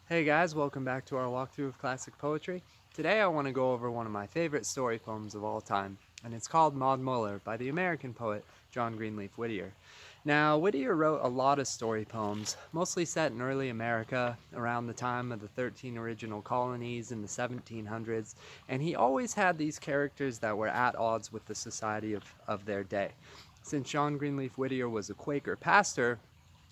Hey guys, welcome back to our walkthrough of classic poetry. Today I want to go over one of my favorite story poems of all time, and it's called Maud Muller by the American poet John Greenleaf Whittier. Now, Whittier wrote a lot of story poems, mostly set in early America around the time of the 13 original colonies in the 1700s, and he always had these characters that were at odds with the society of their day. Since John Greenleaf Whittier was a Quaker pastor,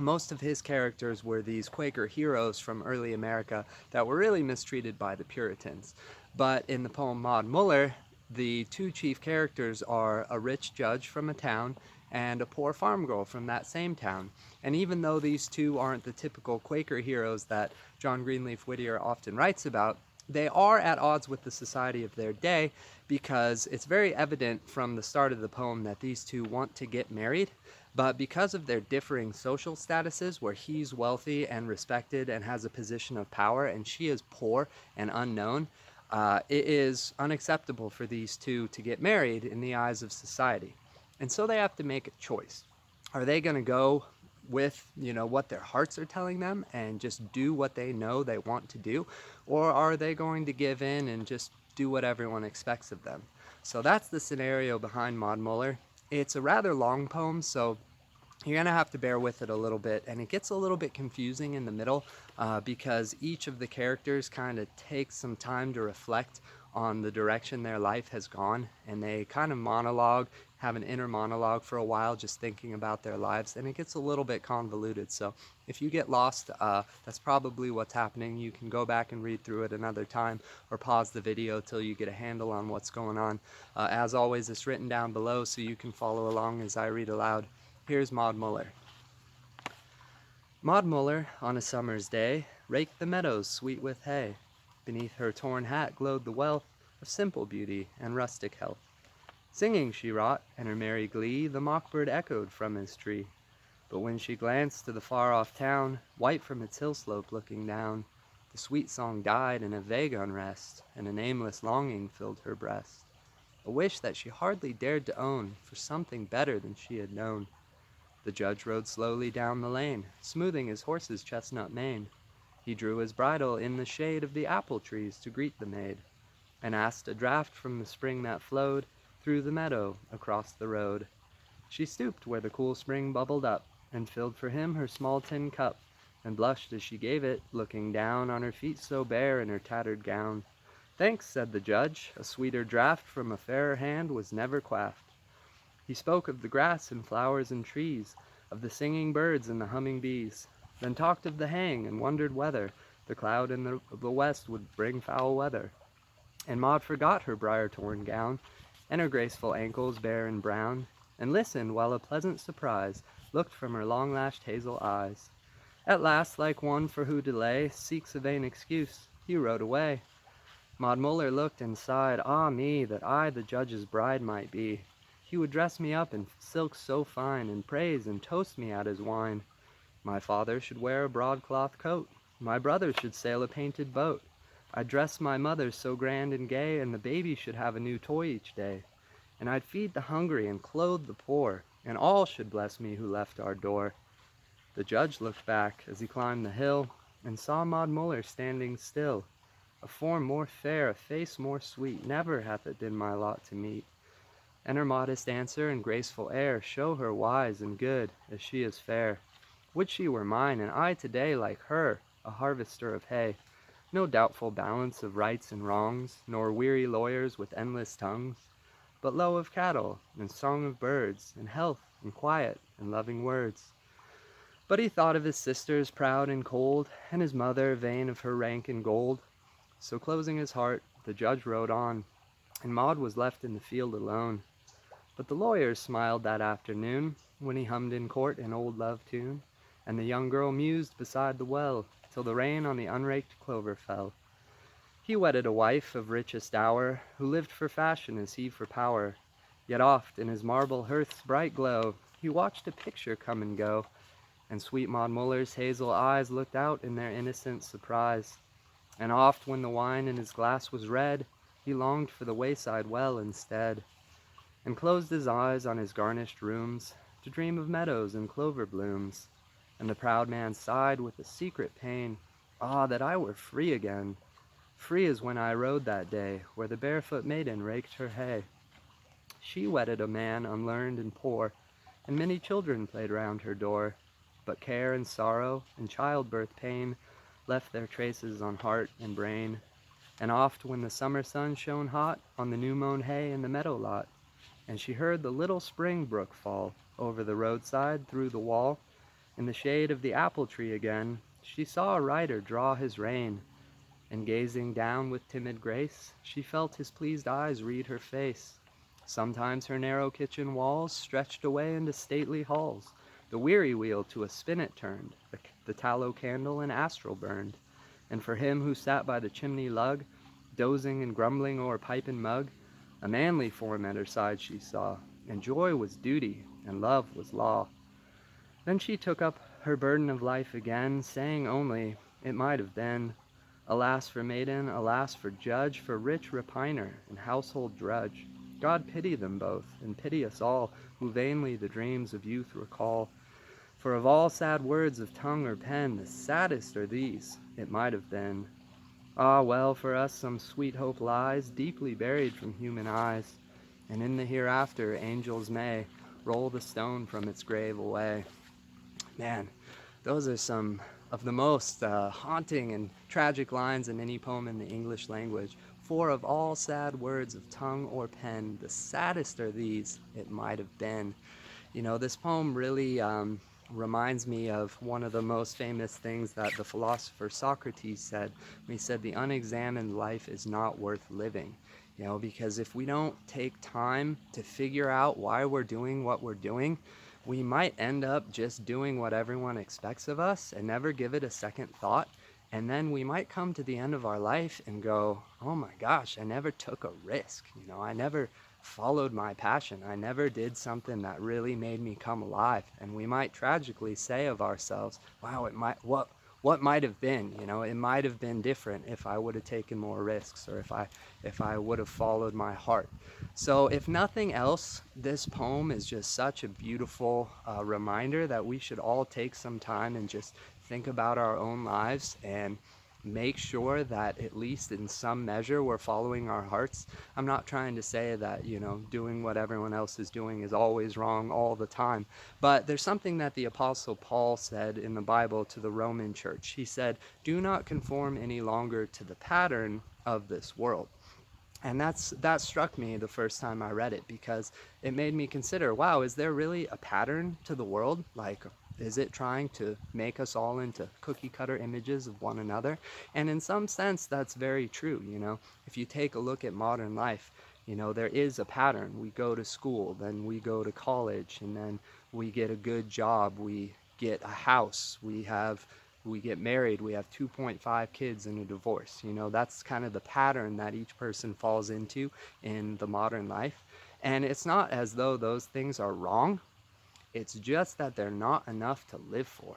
most of his characters were these Quaker heroes from early America that were really mistreated by the Puritans. But in the poem Maud Muller, the two chief characters are a rich judge from a town and a poor farm girl from that same town. And even though these two aren't the typical Quaker heroes that John Greenleaf Whittier often writes about, they are at odds with the society of their day because it's very evident from the start of the poem that these two want to get married, but because of their differing social statuses, where he's wealthy and respected and has a position of power, and she is poor and unknown, it is unacceptable for these two to get married in the eyes of society. And so they have to make a choice. Are they going to go with what their hearts are telling them and just do what they know they want to do, or are they going to give in and just do what everyone expects of them? So that's the scenario behind Maud Muller. It's a rather long poem, so you're going to have to bear with it a little bit, and it gets a little bit confusing in the middle because each of the characters kind of takes some time to reflect on the direction their life has gone, and they kind of monologue, have an inner monologue for a while just thinking about their lives, and it gets a little bit convoluted. So if you get lost, that's probably what's happening. You can go back and read through it another time or pause the video till you get a handle on what's going on. As always, it's written down below so you can follow along as I read aloud. Here's Maud Muller. Maud Muller, on a summer's day, raked the meadows sweet with hay. Beneath her torn hat glowed the wealth of simple beauty and rustic health. Singing she wrought, and her merry glee the mockbird echoed from his tree. But when she glanced to the far-off town, white from its hill slope looking down, the sweet song died in a vague unrest, and a nameless longing filled her breast. A wish that she hardly dared to own for something better than she had known. The judge rode slowly down the lane, smoothing his horse's chestnut mane. He drew his bridle in the shade of the apple trees to greet the maid, and asked a draught from the spring that flowed through the meadow across the road. She stooped where the cool spring bubbled up, and filled for him her small tin cup, and blushed as she gave it, looking down on her feet so bare in her tattered gown. "Thanks," said the judge, "a sweeter draught from a fairer hand was never quaffed." He spoke of the grass and flowers and trees, of the singing birds and the humming bees, then talked of the hang and wondered whether the cloud in the west would bring foul weather. And Maud forgot her briar-torn gown and her graceful ankles bare and brown, and listened while a pleasant surprise looked from her long-lashed hazel eyes. At last, like one for who delay seeks a vain excuse, he rode away. Maud Muller looked and sighed, "Ah me, that I the judge's bride might be! He would dress me up in silks so fine, and praise and toast me at his wine. My father should wear a broadcloth coat, my brother should sail a painted boat. I'd dress my mother so grand and gay, and the baby should have a new toy each day. And I'd feed the hungry and clothe the poor, and all should bless me who left our door." The judge looked back as he climbed the hill, and saw Maud Muller standing still. A form more fair, a face more sweet, never hath it been my lot to meet. And her modest answer and graceful air show her wise and good, as she is fair. Would she were mine, and I today, like her, a harvester of hay. No doubtful balance of rights and wrongs, nor weary lawyers with endless tongues, but low of cattle, and song of birds, and health, and quiet, and loving words. But he thought of his sisters proud and cold, and his mother vain of her rank and gold. So closing his heart, the judge rode on, and Maud was left in the field alone. But the lawyers smiled that afternoon, when he hummed in court an old love tune, and the young girl mused beside the well, till the rain on the unraked clover fell. He wedded a wife of richest dower, who lived for fashion as he for power. Yet oft in his marble hearth's bright glow he watched a picture come and go, and sweet Maud Muller's hazel eyes looked out in their innocent surprise. And oft when the wine in his glass was red, he longed for the wayside well instead, and closed his eyes on his garnished rooms to dream of meadows and clover blooms. And the proud man sighed with a secret pain Ah, that I were free again, free as when I rode that day, where the barefoot maiden raked her hay. She wedded a man unlearned and poor, and many children played round her door. But care and sorrow and childbirth pain left their traces on heart and brain. And oft when the summer sun shone hot on the new-mown hay in the meadow lot, and she heard the little spring brook fall over the roadside through the wall, in the shade of the apple tree again, she saw a rider draw his rein, and gazing down with timid grace, she felt his pleased eyes read her face. Sometimes her narrow kitchen walls stretched away into stately halls. The weary wheel to a spinnet turned, the tallow candle an astral burned, and for him who sat by the chimney lug, dozing and grumbling o'er pipe and mug, a manly form at her side she saw, and joy was duty, and love was law. Then she took up her burden of life again, saying only, it might have been. Alas for maiden, alas for judge, for rich repiner and household drudge. God pity them both, and pity us all, who vainly the dreams of youth recall. For of all sad words of tongue or pen, the saddest are these, it might have been. Ah, well, for us some sweet hope lies, deeply buried from human eyes, and in the hereafter angels may roll the stone from its grave away. Man, those are some of the most haunting and tragic lines in any poem in the English language. For of all sad words of tongue or pen, the saddest are these, it might have been. You know, this poem really reminds me of one of the most famous things that the philosopher Socrates said when he said the unexamined life is not worth living. You know, because if we don't take time to figure out why we're doing what we're doing, we might end up just doing what everyone expects of us and never give it a second thought. And then we might come to the end of our life and go, oh my gosh, I never took a risk. You know, I never followed my passion. I never did something that really made me come alive. And we might tragically say of ourselves, wow, what might have been, you know, it might have been different if I would have taken more risks, or if I would have followed my heart. So if nothing else, this poem is just such a beautiful reminder that we should all take some time and just think about our own lives and make sure that at least in some measure we're following our hearts. I'm not trying to say that, you know, doing what everyone else is doing is always wrong all the time, but there's something that the Apostle Paul said in the Bible to the Roman church. He said, do not conform any longer to the pattern of this world. And that struck me the first time I read it, because it made me consider, wow, is there really a pattern to the world? Like, is it trying to make us all into cookie cutter images of one another? And in some sense, that's very true. You know, if you take a look at modern life, you know, there is a pattern. We go to school, then we go to college, and then we get a good job, we get a house, we get married, we have 2.5 kids and a divorce. You know, that's kind of the pattern that each person falls into in the modern life. And it's not as though those things are wrong. It's just that they're not enough to live for.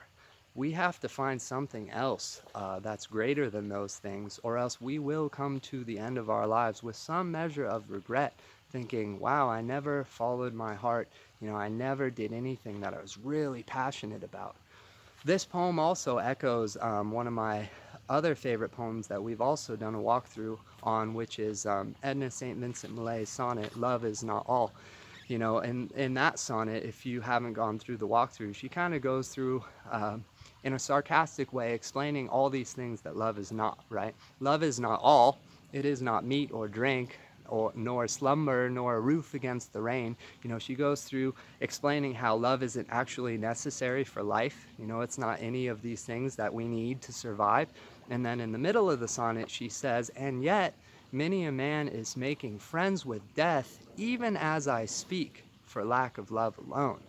We have to find something else that's greater than those things, or else we will come to the end of our lives with some measure of regret, thinking, wow, I never followed my heart. You know, I never did anything that I was really passionate about. This poem also echoes one of my other favorite poems that we've also done a walkthrough on, which is Edna St. Vincent Millay's sonnet, Love Is Not All. You know, in that sonnet, if you haven't gone through the walkthrough, she kind of goes through in a sarcastic way explaining all these things that love is not, right? Love is not all. It is not meat or drink, or nor slumber, nor a roof against the rain. You know, she goes through explaining how love isn't actually necessary for life. You know, it's not any of these things that we need to survive. And then in the middle of the sonnet, she says, and yet many a man is making friends with death, even as I speak, for lack of love alone.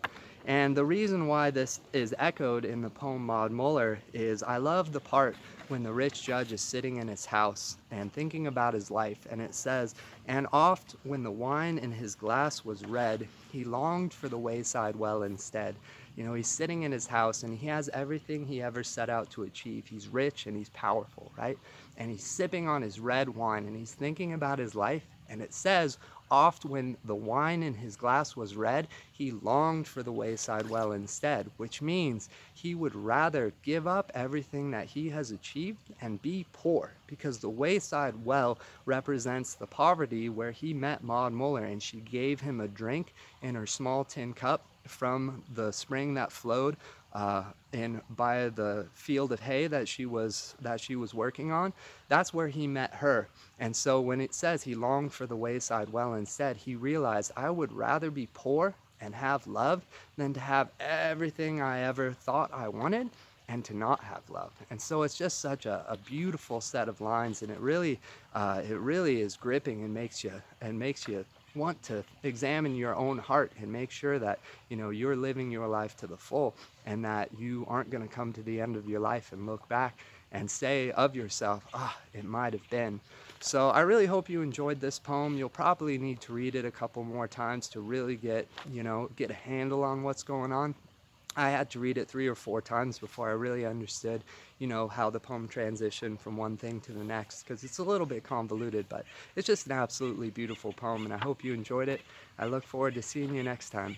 And the reason why this is echoed in the poem Maud Muller is I love the part when the rich judge is sitting in his house and thinking about his life, and it says, and oft when the wine in his glass was red, he longed for the wayside well instead. You know, he's sitting in his house and he has everything he ever set out to achieve. He's rich and he's powerful, right? And he's sipping on his red wine and he's thinking about his life, and it says, Oft when the wine in his glass was red, he longed for the wayside well instead, which means he would rather give up everything that he has achieved and be poor, because the wayside well represents the poverty where he met Maud Muller, and she gave him a drink in her small tin cup from the spring that flowed in by the field of hay that she was working on. That's where he met her. And so when it says he longed for the wayside well instead, he realized, I would rather be poor and have love than to have everything I ever thought I wanted and to not have love. And so it's just such a beautiful set of lines, and it really is gripping and makes you want to examine your own heart and make sure that you're living your life to the full, and that you aren't going to come to the end of your life and look back and say of yourself, it might have been. So I really hope you enjoyed this poem. You'll probably need to read it a couple more times to really get a handle on what's going on. I had to read it 3 or 4 times before I really understood, how the poem transitioned from one thing to the next, because it's a little bit convoluted, but it's just an absolutely beautiful poem, and I hope you enjoyed it. I look forward to seeing you next time.